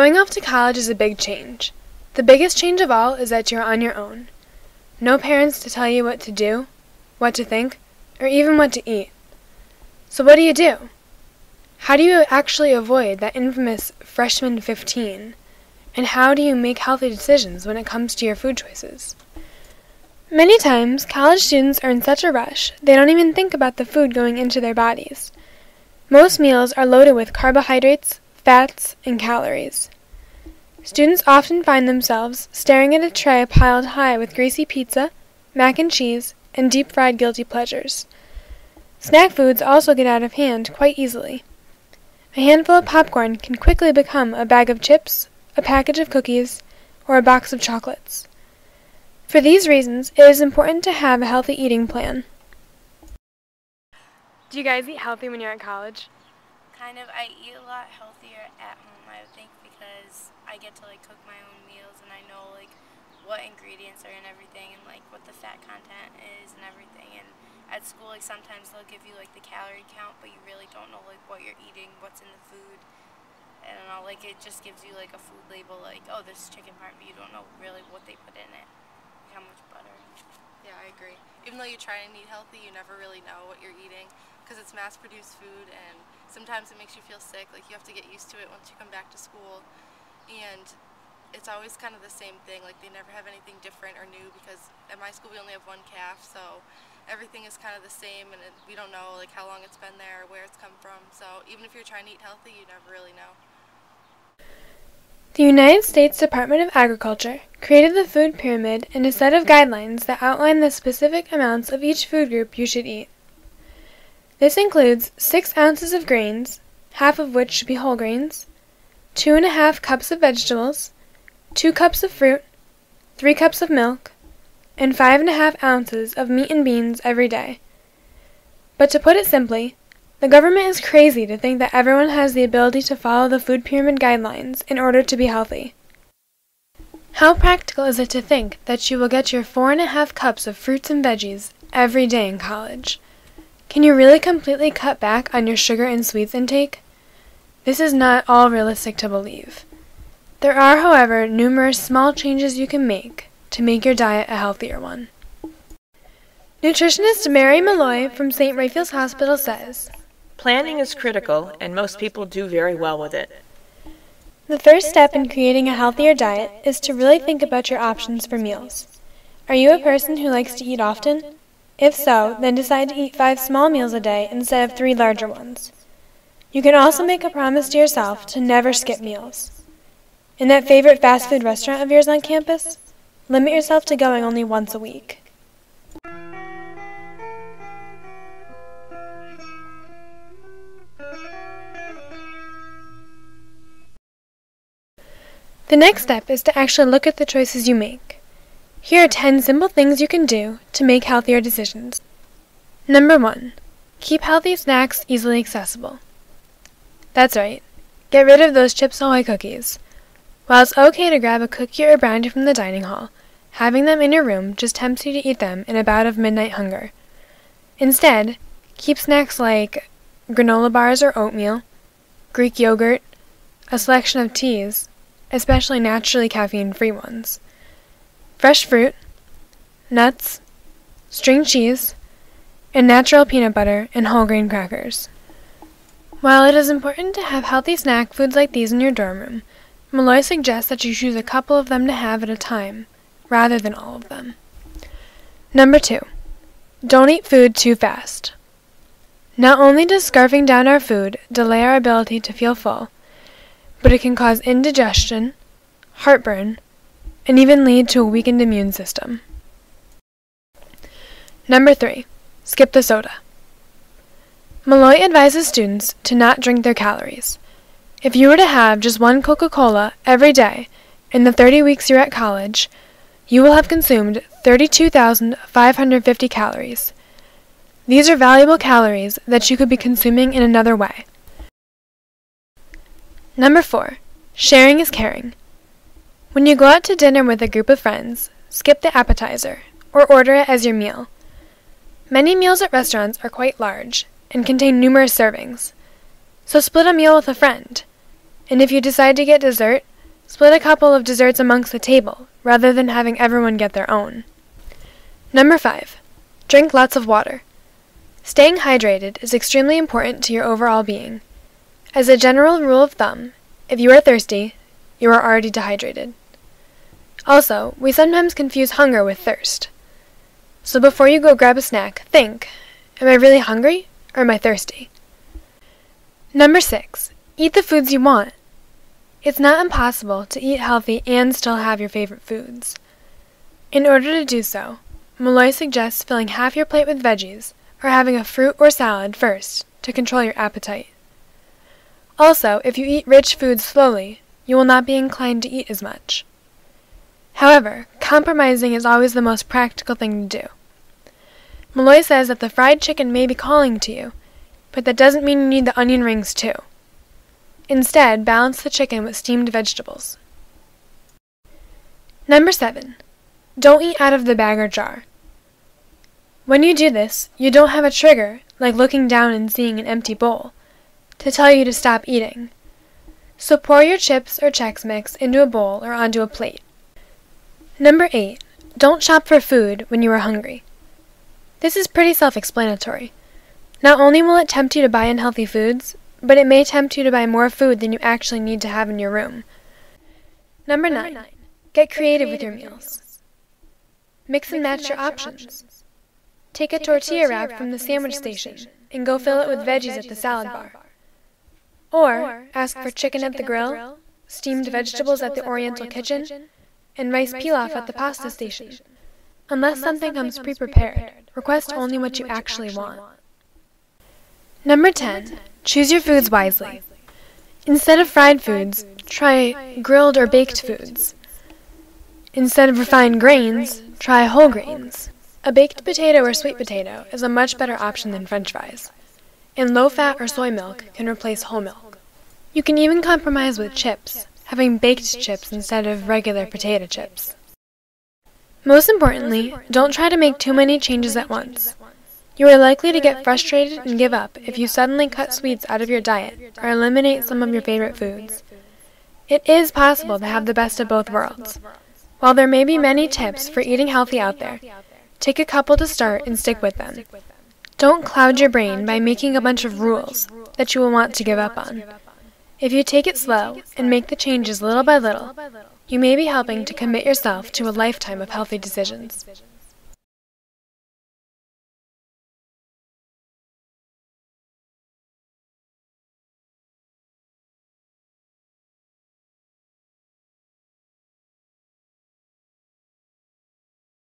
Going off to college is a big change. The biggest change of all is that you're on your own. No parents to tell you what to do, what to think, or even what to eat. So what do? How do you actually avoid that infamous freshman 15? And how do you make healthy decisions when it comes to your food choices? Many times, college students are in such a rush, they don't even think about the food going into their bodies. Most meals are loaded with carbohydrates, fats, and calories. Students often find themselves staring at a tray piled high with greasy pizza, mac and cheese, and deep-fried guilty pleasures. Snack foods also get out of hand quite easily. A handful of popcorn can quickly become a bag of chips, a package of cookies, or a box of chocolates. For these reasons, it is important to have a healthy eating plan. Do you guys eat healthy when you're at college? Kind of. I eat a lot healthier at home, I would think, because I get to cook my own meals and I know what ingredients are in everything and what the fat content is and everything. And at school sometimes they'll give you the calorie count, but you really don't know what you're eating, what's in the food. I don't know, it just gives you a food label oh, this is chicken part, but you don't know really what they put in it, how much butter. Yeah, I agree. Even though you try and eat healthy, you never really know what you're eating because it's mass-produced food, and sometimes it makes you feel sick. You have to get used to it once you come back to school, and it's always kind of the same thing. They never have anything different or new because at my school we only have one calf, so everything is kind of the same, and we don't know how long it's been there or where it's come from. So even if you're trying to eat healthy, you never really know. The United States Department of Agriculture created the food pyramid and a set of guidelines that outline the specific amounts of each food group you should eat. This includes 6 ounces of grains, half of which should be whole grains, 2.5 cups of vegetables, 2 cups of fruit, 3 cups of milk, and 5.5 ounces of meat and beans every day. But to put it simply, the government is crazy to think that everyone has the ability to follow the food pyramid guidelines in order to be healthy. How practical is it to think that you will get your 4.5 cups of fruits and veggies every day in college? Can you really completely cut back on your sugar and sweets intake? This is not all realistic to believe. There are, however, numerous small changes you can make to make your diet a healthier one. Nutritionist Mary Malloy from St. Raphael's Hospital says, "Planning is critical, and most people do very well with it. the first step in creating a healthier diet is to really think about your options for meals. Are you a person who likes to eat often? If so, then decide to eat 5 small meals a day instead of 3 larger ones. You can also make a promise to yourself to never skip meals. In that favorite fast food restaurant of yours on campus, limit yourself to going only once a week. The next step is to actually look at the choices you make. Here are 10 simple things you can do to make healthier decisions. Number 1. Keep healthy snacks easily accessible. That's right. Get rid of those Chips Ahoy cookies. While it's okay to grab a cookie or brownie from the dining hall, having them in your room just tempts you to eat them in a bout of midnight hunger. Instead, keep snacks like granola bars or oatmeal, Greek yogurt, a selection of teas, especially naturally caffeine-free ones, fresh fruit, nuts, string cheese, and natural peanut butter and whole grain crackers. While it is important to have healthy snack foods like these in your dorm room, Malloy suggests that you choose a couple of them to have at a time, rather than all of them. Number 2. Don't eat food too fast. Not only does scarfing down our food delay our ability to feel full, but it can cause indigestion, heartburn, and even lead to a weakened immune system. Number 3. Skip the soda. Malloy advises students to not drink their calories. If you were to have just 1 Coca-Cola every day in the 30 weeks you're at college, you will have consumed 32,550 calories. These are valuable calories that you could be consuming in another way. Number 4. Sharing is caring. When you go out to dinner with a group of friends, skip the appetizer, or order it as your meal. Many meals at restaurants are quite large and contain numerous servings, so split a meal with a friend. And if you decide to get dessert, Split a couple of desserts amongst the table, rather than having everyone get their own. Number 5. Drink lots of water. Staying hydrated is extremely important to your overall being. As a general rule of thumb, if you are thirsty, you are already dehydrated. Also, we sometimes confuse hunger with thirst. So before you go grab a snack, think, am I really hungry, or am I thirsty? Number 6. Eat the foods you want. It's not impossible to eat healthy and still have your favorite foods. In order to do so, Malloy suggests filling half your plate with veggies, or having a fruit or salad first, to control your appetite. Also, if you eat rich foods slowly, you will not be inclined to eat as much. However, compromising is always the most practical thing to do. Malloy says that the fried chicken may be calling to you, but that doesn't mean you need the onion rings too. Instead, balance the chicken with steamed vegetables. Number 7. Don't eat out of the bag or jar. When you do this, you don't have a trigger, like looking down and seeing an empty bowl, to tell you to stop eating. So pour your chips or Chex Mix into a bowl or onto a plate. Number 8. Don't shop for food when you are hungry. This is pretty self-explanatory. Not only will it tempt you to buy unhealthy foods, but it may tempt you to buy more food than you actually need to have in your room. Number 9. Get creative with your meals. Mix and match your options. Take a tortilla wrap from the sandwich station and go fill it with veggies at the salad bar. Or ask for chicken at the grill, steamed vegetables at the Oriental kitchen, and rice pilaf at the pasta station. Unless something comes pre-prepared, request only what you actually want. Number 10. Choose your foods wisely. Instead of fried foods, try grilled or baked foods. Instead of refined grains, try whole grains. A baked potato or sweet potato is a much better option than French fries, and low-fat or soy milk can replace whole milk. You can even compromise with chips, having baked chips instead of regular potato chips. Most importantly, don't try to make too many changes at once. You are likely to get frustrated and give up if you suddenly cut sweets out of your diet or eliminate some of your favorite foods. It is possible to have the best of both worlds. While there may be many tips for eating healthy out there, take a couple to start and stick with them. Don't cloud your brain by making a bunch of rules that you will want to give up on. If you take it slow and make the changes little by little, you may be helping to commit yourself to a lifetime of healthy decisions.